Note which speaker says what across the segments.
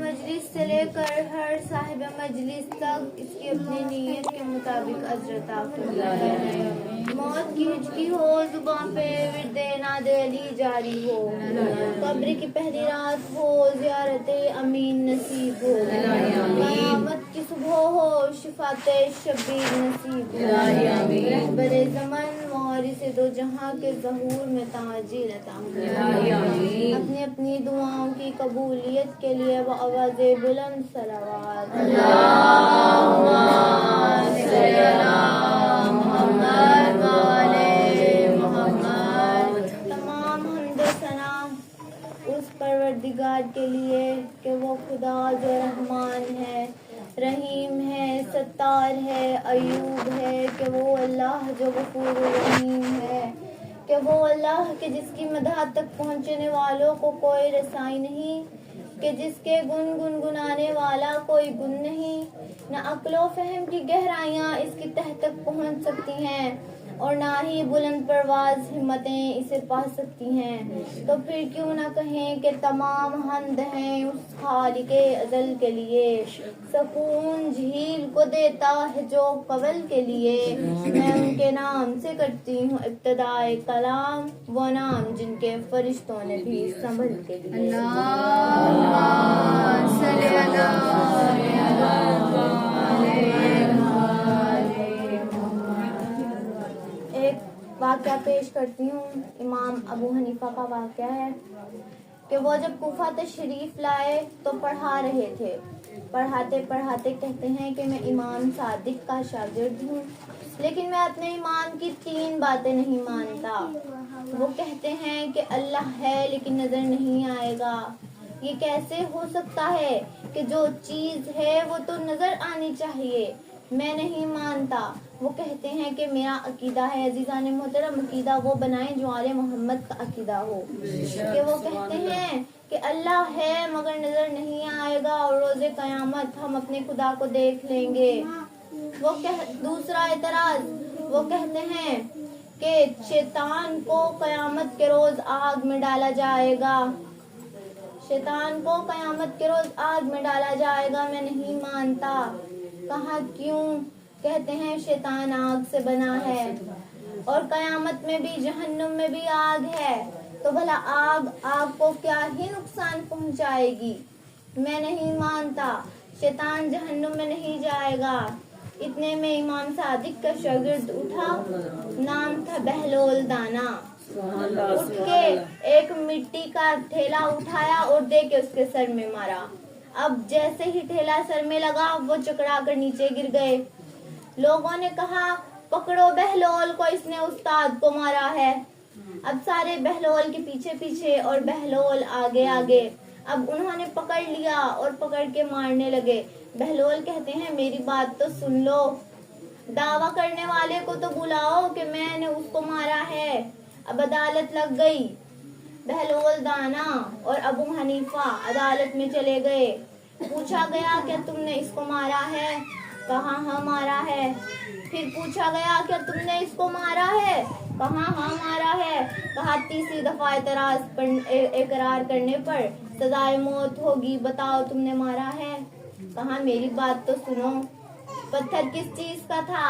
Speaker 1: مجلس سے لے کر ہر صاحب مجلس تک اس کی اپنی نیت کے مطابق اجر عطا فرمائے. موت کی ہچکی ہو زباں پہ ورد ناد علی جاری ہو. قبر کی پہلی رات ہو زیارت امین نصیب ہو. قیامت کی صبح ہو شفاعت شبیر نصیب ہو. رہبر زمن وارث دو جہاں کے ظہور میں تعجیل عطا فرمائے. اپنی اپنی دعاؤں کی قبولیت کے لیے بآواز بلند صلوات. اللہم صلی علی محمد و آل محمد. تمام حمد و ثنا اس پروردگار کے لیے کہ وہ خدا جو رحمان ہے، رحیم ہے، ستار ہے، ایوب ہے، کہ وہ اللہ جو غفور الرحیم ہے، کہ وہ اللہ کہ جس کی مدح تک پہنچنے والوں کو کوئی رسائی نہیں، کہ جس کے گن گنگنانے والا کوئی گن نہیں. نہ عقل و فہم کی گہرائیاں اس کی تہ تک پہنچ سکتی ہیں اور نہ ہی بلند پرواز ہمتیں اسے پا سکتی ہیں. تو پھر کیوں نہ کہیں کہ تمام حمد ہیں اس خالق ازل کے لیے، سکون جھیل کو دیتا ہے جو قبل کے لیے. میں ان کے نام سے کرتی ہوں ابتدائے کلام، وہ نام جن کے فرشتوں نے بھی سنبھل کے لیے. اللہم صلی ایک واقعہ پیش کرتی ہوں. امام ابو حنیفہ کا واقعہ ہے کہ وہ جب کوفہ تشریف لائے تو پڑھا رہے تھے. پڑھاتے پڑھاتے کہتے ہیں کہ میں امام صادق کا شاگرد ہوں، لیکن میں اپنے امام کی 3 باتیں نہیں مانتا. وہ کہتے ہیں کہ اللہ ہے لیکن نظر نہیں آئے گا. یہ کیسے ہو سکتا ہے کہ جو چیز ہے وہ تو نظر آنی چاہیے؟ میں نہیں مانتا. وہ کہتے ہیں کہ میرا عقیدہ ہے، عزیزان محترم، عقیدہ وہ بنائیں جو آل محمد کا عقیدہ ہو. کہ وہ کہتے ہیں کہ اللہ ہے مگر نظر نہیں آئے گا اور روز قیامت ہم اپنے خدا کو دیکھ لیں گے. دوسرا اعتراض، وہ کہتے ہیں کہ شیطان کو قیامت کے روز آگ میں ڈالا جائے گا. شیطان کو قیامت کے روز آگ میں ڈالا جائے گا. میں نہیں مانتا. کہا کیوں؟ کہتے ہیں شیطان آگ سے بنا ہے اور قیامت میں بھی جہنم میں بھی آگ ہے، تو بھلا آگ کو کیا ہی نقصان پہنچائے گی؟ میں نہیں مانتا. شیطان جہنم میں نہیں جائے گا. اتنے میں امام صادق کا شاگرد اٹھا، نام تھا بہلول دانا. اٹھ کے ایک مٹی کا ٹھیلا اٹھایا اور دے کے اس کے سر میں مارا. اب جیسے ہی ٹھیلا سر میں لگا وہ چکرا کر نیچے گر گئے. لوگوں نے کہا پکڑو بہلول کو، اس نے استاد کو مارا ہے. اب سارے بہلول کے پیچھے پیچھے اور بہلول آگے آگے. اب انہوں نے پکڑ لیا اور پکڑ کے مارنے لگے. بہلول کہتے ہیں میری بات تو سن لو، دعویٰ کرنے والے کو تو بلاؤ کہ میں نے اس کو مارا ہے. اب عدالت لگ گئی. بہلول دانا اور ابو حنیفہ عدالت میں چلے گئے. پوچھا گیا کہ تم نے اس کو مارا ہے؟ کہا ہاں مارا ہے. پھر پوچھا گیا کہ تم نے اس کو مارا ہے؟ کہا ہاں مارا ہے. کہا تیسری دفعہ اقرار کرنے پر سزائے موت ہوگی، بتاؤ تم نے مارا ہے؟ کہا میری بات تو سنو. پتھر کس چیز کا تھا؟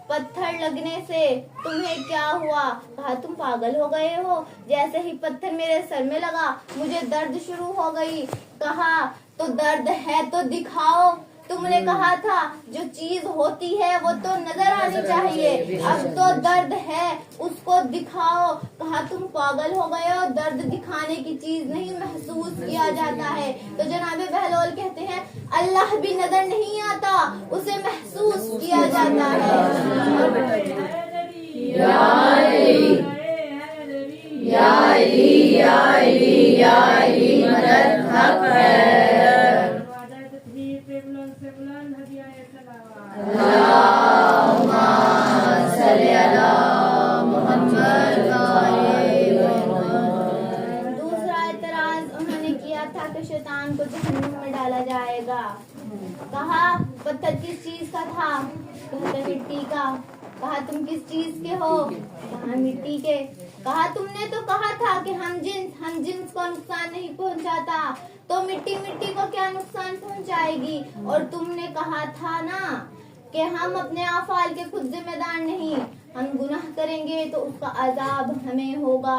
Speaker 1: پتھر لگنے سے تمہیں کیا ہوا؟ کہا تم پاگل ہو گئے ہو. جیسے ہی پتھر میرے سر میں لگا مجھے درد شروع ہو گئی. کہا تو درد ہے تو دکھاؤ. تم نے کہا تھا جو چیز ہوتی ہے وہ تو نظر آنی چاہیے، اب تو درد ہے اس کو دکھاؤ. کہا تم پاگل ہو گئے ہو، درد دکھانے کی چیز نہیں، محسوس کیا جاتا ہے. تو جناب بہلول کہتے ہیں اللہ بھی نظر نہیں آتا، اسے محسوس کیا جاتا ہے. یا علی یا علی یا علی یا علی مدد حق ہے. اللہم صلی علی محمد و آل محمد. دوسرا اعتراض انہوں نے کیا تھا کہ شیطان کو جہنم میں ڈالا جائے گا. کہا پتھر کس چیز کا تھا؟ کہتے مٹی کا. کہا تم کس چیز کے ہو؟ کہا مٹی کے. کہا تم نے تو کہا تھا کہ ہم جنس کو نقصان نہیں پہنچاتا، تو مٹی کو کیا نقصان پہنچائے گی؟ اور تم نے کہا تھا نا کہ ہم اپنے افعال کے خود ذمہ دار نہیں، ہم گناہ کریں گے تو اس کا عذاب ہمیں ہوگا۔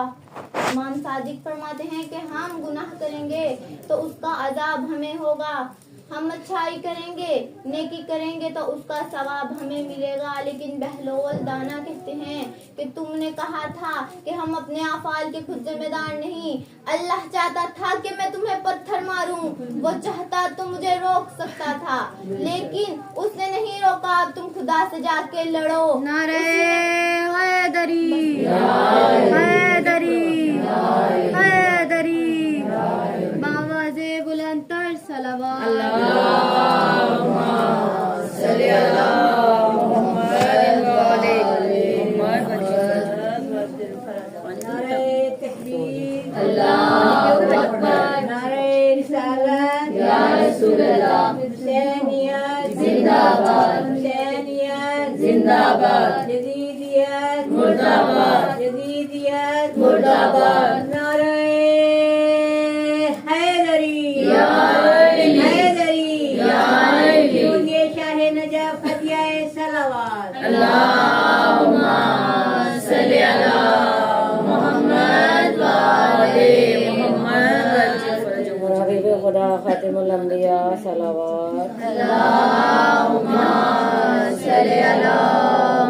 Speaker 1: امام صادق فرماتے ہیں کہ ہم گناہ کریں گے تو اس کا عذاب ہمیں ہوگا، ہم اچھائی کریں گے، نیکی کریں گے تو اس کا ثواب ہمیں ملے گا۔ لیکن بہلول دانا کہتے ہیں کہ تم نے کہا تھا کہ ہم اپنے افعال کے خود ذمہ دار نہیں، اللہ چاہتا تھا کہ میں تمہیں پتھر ماروں، وہ چاہتا تو مجھے روک سکتا تھا، لیکن اس نے نہیں روکا۔ اب تم خدا سے جا کے لڑو۔
Speaker 2: نعرہ حیدری، حیدری، حیدری، بآواز بلند تر صلوات۔
Speaker 3: اللہم صلی علی محمد وعلی
Speaker 4: نعرہ تکبیر،
Speaker 3: اللہ اکبر،
Speaker 4: نعرہ رسالت،
Speaker 3: یا رسول اللہ،
Speaker 4: حسینیت
Speaker 3: زندہ باد،
Speaker 4: حسینیت
Speaker 3: زندہ باد،
Speaker 4: جدیدیت
Speaker 3: مرد آباد،
Speaker 4: جدیدیت
Speaker 3: مرد آباد،
Speaker 4: نعرہ حیدری،
Speaker 3: یا علی،
Speaker 4: حیدری،
Speaker 3: یا علی،
Speaker 4: کیونکہ شاہ نجف ہدیہ صلوات۔
Speaker 3: اللہم صلی علی محمد وعلی محمد،
Speaker 5: حبیب خدا خاتم الانبیاء صلوات۔
Speaker 3: اللہم صلی علی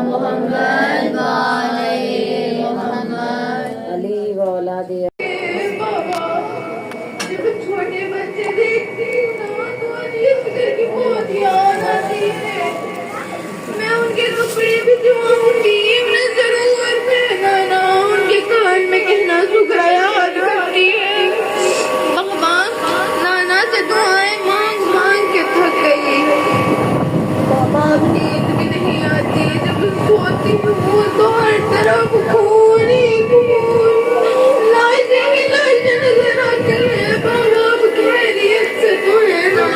Speaker 3: محمد وعلی محمد۔
Speaker 5: علی و اولاد
Speaker 6: جب چھوٹے بچے دیکھتی ہوں نا تو علی فکر کی بہت یاد آتی ہے۔ میں ان کے کپڑے بھی دھواؤں گی، انہیں ضرور پہنانا، ان کے کان میں کہنا شکرا یاد کرتی ہے۔ بابا نانا سے دعائیں مانگ مانگ کے تھک گئی، بابا اب نیند بھی نہیں آتی، جب سوتی ہوں تو ہر طرف خون ہی خون، لاشیں ہی لاشیں نظر آتی ہیں۔ بابا اب خیریت سے تو ہے نا؟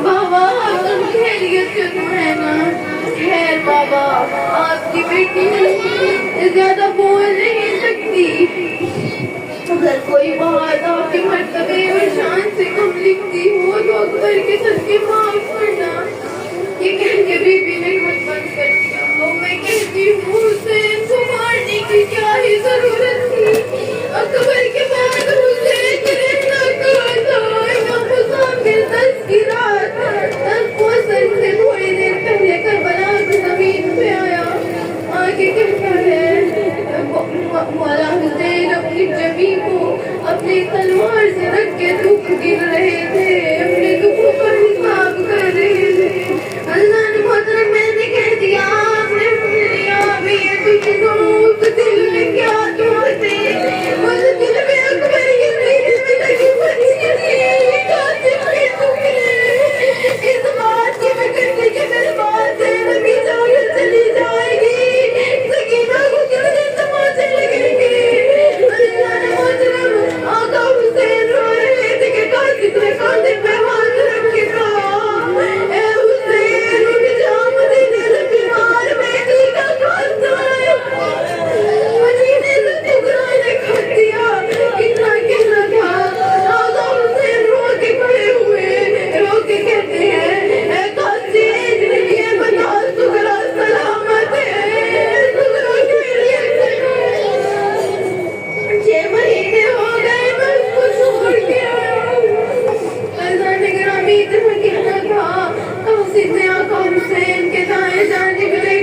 Speaker 6: بابا اب خیریت سے تو ہے نا؟ خیر بابا، آپ کی بیٹی زیادہ بول نہیں سکتی، اگر کوئی بات آپ کے مرتبے اور شان سے کم لکھتی ہو تو اکبر کے صدقے معاف کرنا۔ یہ کہہ کے بی بی نے خط بند کر دیا۔ اور میں کہتی ہوں حسین کو مارنے کی کیا ہی ضرورت تھی؟ اکبر کے بعد حسین نے رہنا کہا تھا، امام حسین کے تذکرات کوثر سے تھوڑی دیر پہلے کربلا کی زمین پہ آیا، آگے کہتا ہے مولا حسین اپنی جبی کو اپنی تلوار سے رکھ کے دکھ گر رہے تھے، اپنے دکھوں کا حساب کر رہے تھے۔ اللہ نے محترم میں نے کہہ دیا، آپ نے سن لیا، ابھی یہ تجھ دوست دل میں کیا دوستے، اس دل میں اکبر کی دل میں لگی بچی تھی، قاسم کے ٹکڑے، اس بات کی فکر تھی کہ میرے بات ہے نبی جاگر چلی جائے گی، سکینہ کو کیوں دن تماچے لگیں گے۔ اللہ نے محترم آقا حسین رو رہے تھے کہ قاسم نے قاسم پہ ہاتھ رکھ کے کہا، اے حسین اٹھ جا، مدینے سے بیمار بیٹی کا خاصہ ہے، مدینے سے ٹکرانے کر دیا، اتنا کہنا تھا۔ آقا حسین رو کے کھڑے ہوئے، رو کے کہتے ہیں، اے قاسم یہ بتا سغرا سلامت ہے، سغرا خیریت سے؟ 6 مہینے ہو گئے میں اس کو چھوڑ کے آیا ہوں۔ اللہ نے گرامی اتنا کہنا تھا، قاسم نے آقا حسین کے دائیں جانب لے